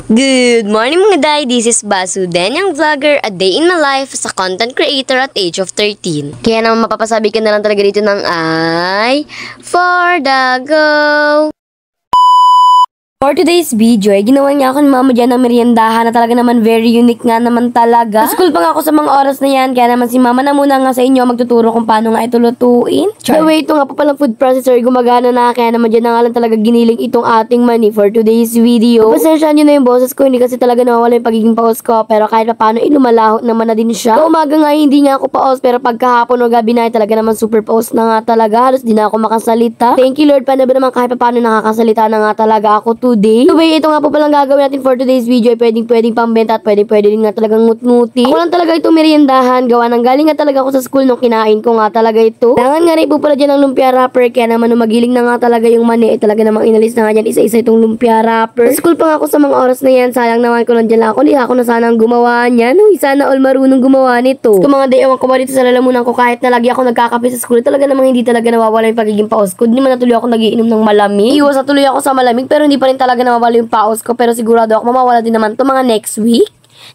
Good morning mga day, this is Basu, Denyang Vlogger, a day in my life as a content creator at age of 13. Kaya naman mapapasabi ka na lang talaga dito ng ay, for the go! For today's video, ginawa niya ako ni mama dyan ng meriendahan na talaga naman very unique nga naman talaga. Sa school pa nga ako sa mga oras na yan, kaya naman si mama na muna nga sa inyo magtuturo kung paano nga ito lutuin. By the way, ito nga po palang food processor, gumagana na, kaya naman dyan na nga lang talaga giniling itong ating mani for today's video. Pasensyahan nyo na yung boses ko, hindi kasi talaga nawawala yung pagiging paos ko, pero kahit pa paano, lumalaho naman na din siya. Sa umaga nga, hindi nga ako paos, pero pagkahapon o gabi na, talaga naman super paos na nga talaga. Halos di na ako makasalita. Thank you Lord, paano ba naman kahit pa paano nakakasalita na nga talaga ako today. Anyway, ito nga po palang gagawin natin for today's video. Pwedeng pambenta at pwedeng din nga talagang ngut-nguti. Ako lang talaga itong meriendahan. Gawa ng galing nga talaga ako sa school nung kinain ko nga talaga ito. Kailangan nga rin po pala dyan ng lumpia wrapper. Kaya naman nung magiling na nga talaga yung mani, talaga namang inalis na nga dyan isa-isa itong lumpia wrapper. Sa school pa nga ako sa mga oras na yan. Sayang naman ko lang dyan lang ako. Liha ako na sana ang gumawa niyan. Uy, sana all marunong gumawa nito. Kung mga day, ewan ko ba dito sa lalamunan ko kahit na lagi ako nagkakape sa school, talaga namang hindi talaga nawawala yung pagiging paos ko. Hindi man natuloy ako nagiinom ng malamig. Iwas na tuloy ako sa malamig pero hindi pa rin talaga nawawala yung paos ko, pero sigurado ako mamawala din naman to mga next week.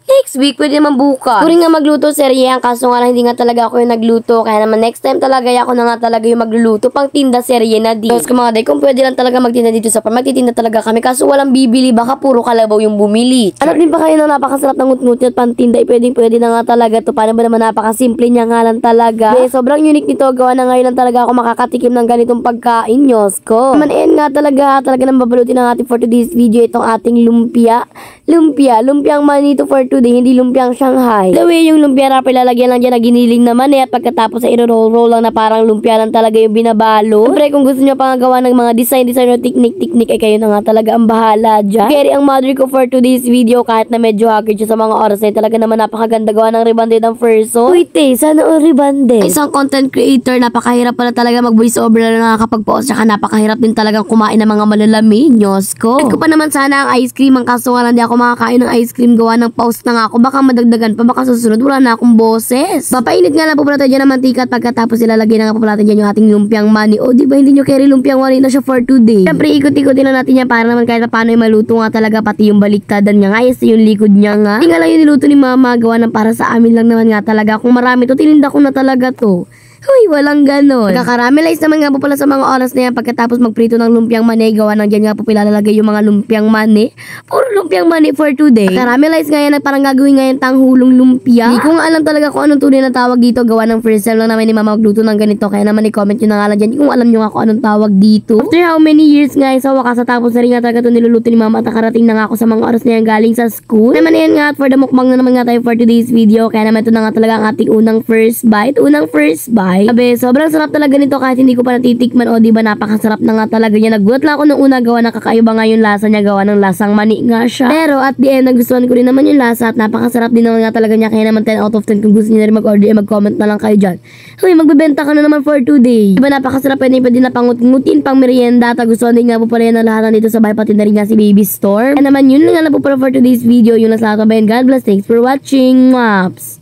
Next week, pwede naman bukas. Puri nga magluto, serye yan. Kaso nga lang, hindi nga talaga ako yung nagluto. Kaya naman next time talaga, ako na nga talaga yung magluluto. Pang tinda, serye na din. Tapos mga day, kung pwede lang talaga magtinda dito sa farm, magtitinda talaga kami. Kaso walang bibili, baka puro kalabaw yung bumili. Hanap din pa kayo ng napakasarap ng ngut-ngut at pantinda. Pwede na nga talaga to. Paano ba naman napakasimple niya nga lang talaga. Sobrang unique nito. Gawa na ngayon lang talaga ako makakatikim ng ganitong pagkain. Nyos ko. Naman nga talaga nang babalutin ng ating for today's video itong ating lumpia. Lumpiang manito for today, hindi lumpiang Shanghai. The way yung lumpia wrapper lalagyan lang dyan na giniling naman at pagkatapos ay roll lang na parang lumpia lang talaga yung binabalo. Siyempre kung gusto nyo pang gawa ng mga design o technique ay kayo na nga talaga ang bahala dyan. Carry ang mother ko for today's video kahit na medyo haggard siya sa mga oras ay talaga naman napakaganda gawa ng rebanded ang first. Wait sana o rebanded? Isang content creator, napakahirap pala talaga mag voice over na nakakapag-pause tsaka napakahirap din talagang kumain ng mga malalamig. Nyos ko. At ko pa naman sana ang ice cream, ang kaso nga lang di ako makakain ng ice cream gawa ng pause na nga ako. Baka madagdagan pa, baka susunod wala na akong boses. Papainit nga lang po pala tayo dyan ng mantika at pagkatapos ilalagay na nga po pala dyan yung ating lumpiang mani. O diba hindi nyo carry lumpiang mani na siya for today. Siyempre ikot-ikotin lang natin yan para naman kahit paano yung maluto nga talaga pati yung baliktadan niya nga. Yes, yung likod niya nga. Hindi nga lang yung niluto ni mama gawa ng para sa amin lang naman nga talaga. Kung marami to, tininda ko na talaga to. Uy, walang ganon. Kakaramelize naman nga po pala sa mga oras na yan pagkatapos magprito ng lumpiang mani. Gawa ng dyan nga po pilalagay yung mga lumpiang mani. Puro lumpiang mani for today. Kakaramelize nga yan at parang gagawin nga yan tanghulong lumpia. Hindi ko nga alam talaga kung anong tunay na tawag dito. Gawa ng first time lang namin ni mama magluto ng ganito. Kaya naman i-comment nyo na nga lang dyan kung alam nyo nga kung anong tawag dito. After how many years nga sa wakas natapos na rin nga talaga ito niluluto ni mama at nakarating na nga ako sa mga oras na yan galing sa school. Naman yan nga at for the mukbang na naman nga tayo for today's video. Kaya naman ito na nga talaga ang ating unang first bite. Abe, sobrang sarap talaga nito kahit hindi ko pa natitikman o diba napakasarap na nga talaga niya. Nagulat lang ako nung una gawa na kakaiba nga yung lasa niya gawa ng lasang mani nga siya. Pero at the end nagustuhan ko rin naman yung lasa at napakasarap din naman nga talaga niya. Kaya naman 10 out of 10 kung gusto niyo na rin mag-order mag-comment na lang kayo dyan. Uy, magbebenta ka na naman for today. Diba napakasarap, pwede na pangut-ngutin, pang merienda. Tagustuhan din nga po pala yan ang lahat dito sa bahay pati na rin nga si Baby Store. Kaya naman yun lang nga po pala for today's video. Yung nasa lahat ng bayan. God bless. Thanks for watching. Maps.